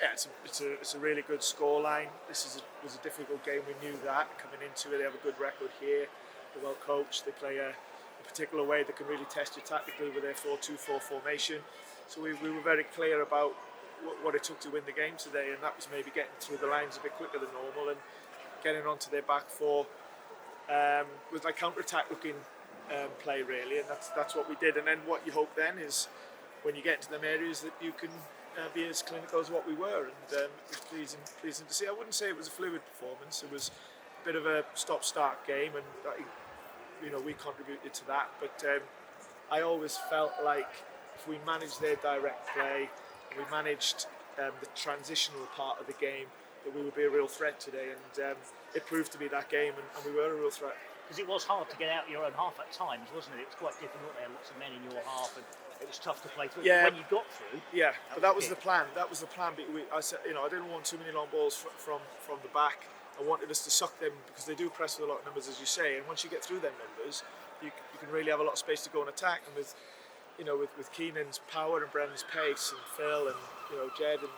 Yeah, it's a really good scoreline. Was a difficult game. We knew that coming into it. They have a good record here. They're well coached. They play a particular way that can really test you tactically with their 4-2-4 formation. So we were very clear about what it took to win the game today, and that was maybe getting through the lines a bit quicker than normal and getting onto their back four with like counter-attack looking play really, and that's what we did. And then what you hope then is when you get into them areas that you can be as clinical as what we were, and it was pleasing to see. I wouldn't say it was a fluid performance. It was a bit of a stop-start game, and we contributed to that. But I always felt like if we managed their direct play, and we managed the transitional part of the game, that we would be a real threat today, and it proved to be that game, and we were a real threat. Because it was hard to get out your own half at times, wasn't it? It was quite difficult. There were lots of men in your half, and it was tough to play through. Yeah. But when you got through, but that was the plan. That was the plan. But I said, I didn't want too many long balls from the back. I wanted us to suck them because they do press with a lot of numbers, as you say. And once you get through them numbers, you can really have a lot of space to go and attack. And with Keenan's power and Brennan's pace and Phil and Jed and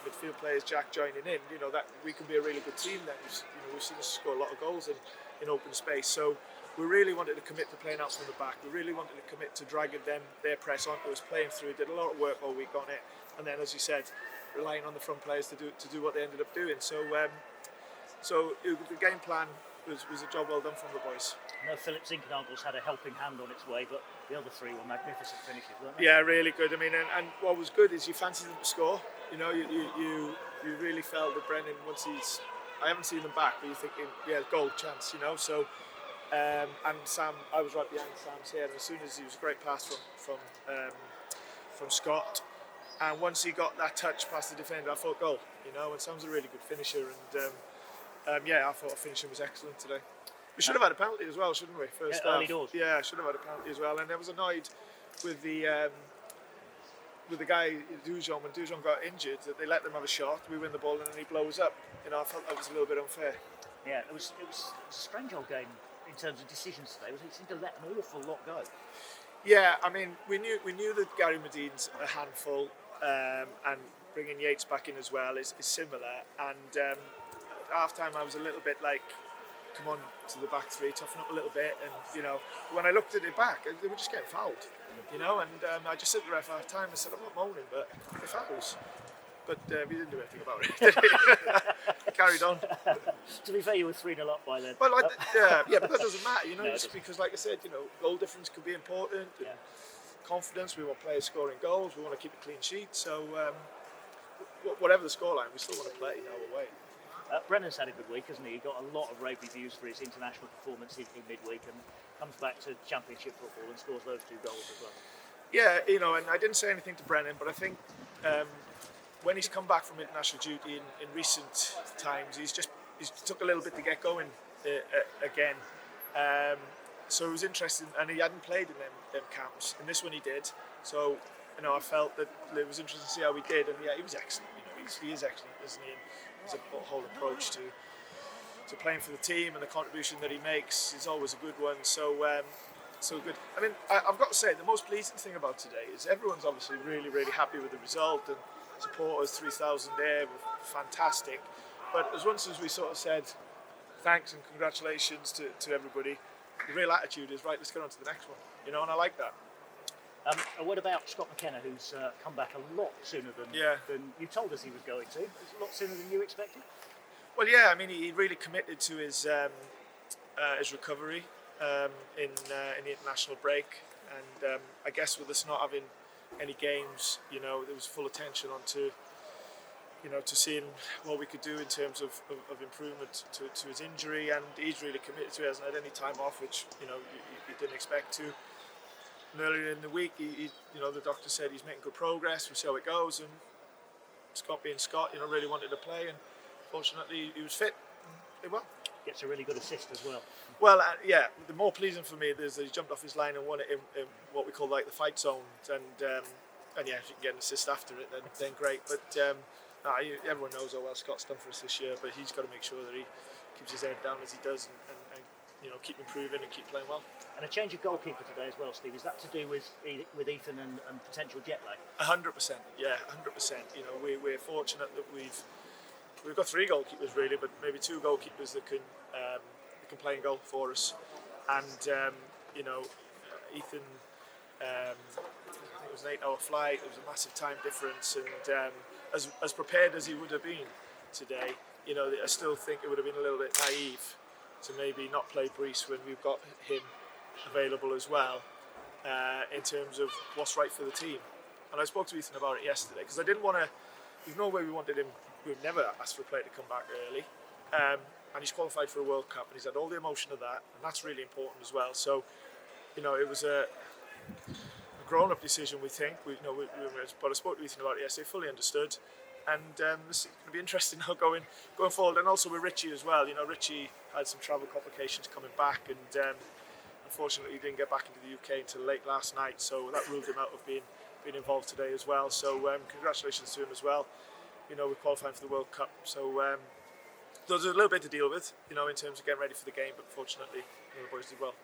midfield players, Jack joining in, that we can be a really good team. Then we've seen us score a lot of goals in open space. So we really wanted to commit to playing out from the back. We really wanted to commit to dragging their press onto us, playing through. Did a lot of work all week on it, and then, as you said, relying on the front players to do what they ended up doing. So the game plan was a job well done from the boys. I know Philip Zinkernagle's had a helping hand on its way, but the other three were magnificent finishes, weren't they? Yeah, really good. I mean, and what was good is you fancied them to score. You really felt that Brennan, I haven't seen them back, but you're thinking, goal chance, So, and Sam, I was right behind Sam's here, and as soon as he was a great pass from Scott, and once he got that touch past the defender, I thought goal, and Sam's a really good finisher, and I thought our finishing was excellent today. We should have had a penalty as well, shouldn't we? First early doors. Yeah, should have had a penalty as well, and I was annoyed with the guy Dujon. When Dujon got injured, that they let them have a shot. We win the ball and then he blows up. I felt that was a little bit unfair. Yeah, it was a strange old game in terms of decisions today. It seemed to let an awful lot go. Yeah, I mean, we knew that Gary Madine's a handful, and bringing Yates back in as well is similar. And at half time, I was a little bit like, come on to the back three, toughen up a little bit. And when I looked at it back, they were just getting fouled. And I just said to the ref half time, I said, I'm not moaning, but they fouls. But he didn't do anything about it. Carried on. To be fair, you were 3-0 up by then. Well, but that doesn't matter, just because, like I said, goal difference could be important. And confidence, we want players scoring goals, we want to keep a clean sheet. So, whatever the scoreline, we still want to play our way. Brennan's had a good week, hasn't he? He got a lot of rave reviews for his international performance in midweek, and comes back to Championship football and scores those 2 goals as well. Yeah, and I didn't say anything to Brennan, but I think when he's come back from international duty in recent times, he's took a little bit to get going again. So it was interesting, and he hadn't played in them camps, and this one he did. So I felt that it was interesting to see how he did, and he was excellent. He is excellent, isn't he? His whole approach to playing for the team and the contribution that he makes is always a good one. So good. I mean, I've got to say, the most pleasing thing about today is everyone's obviously really, really happy with the result, and supporters, 3,000 there, were fantastic. But as once as we sort of said thanks and congratulations to everybody, the real attitude is, right, let's get on to the next one. And I like that. And what about Scott McKenna, who's come back a lot sooner than you told us he was going to? A lot sooner than you expected? Well, yeah, I mean, he really committed to his recovery in the international break, and I guess with us not having any games, there was full attention onto to seeing what we could do in terms of improvement to his injury, and he's really committed to it. He hasn't had any time off, which you didn't expect to. And earlier in the week, the doctor said he's making good progress. We'll see how it goes. And Scott, being Scott, really wanted to play, and fortunately he was fit. And did well. Gets a really good assist as well. Well, the more pleasing for me is that he jumped off his line and won it in what we call like the fight zone. And if you can get an assist after it, then great. But everyone knows how well Scott's done for us this year. But he's got to make sure that he keeps his head down as he does and keep improving and keep playing well. And a change of goalkeeper today as well, Steve. Is that to do with Ethan and potential jet lag? 100%, yeah, 100%. We're fortunate that we've got 3 goalkeepers really, but maybe 2 goalkeepers that can play in goal for us. And Ethan, I think it was an 8-hour flight. There was a massive time difference, and as prepared as he would have been today, I still think it would have been a little bit naive to maybe not play Brees when we've got him available as well, in terms of what's right for the team. And I spoke to Ethan about it yesterday, because I didn't want to. There's no way we wanted him. We've never asked for a player to come back early, and he's qualified for a World Cup, and he's had all the emotion of that, and that's really important as well. So, it was a grown-up decision. We think but I spoke to Ethan about it yesterday. Fully understood, and this is going to be interesting now going forward. And also with Richie as well. Richie had some travel complications coming back, and unfortunately he didn't get back into the UK until late last night, so that ruled him out of being involved today as well. So congratulations to him as well. We're qualifying for the World Cup, so there's a little bit to deal with, in terms of getting ready for the game, but fortunately the boys did well.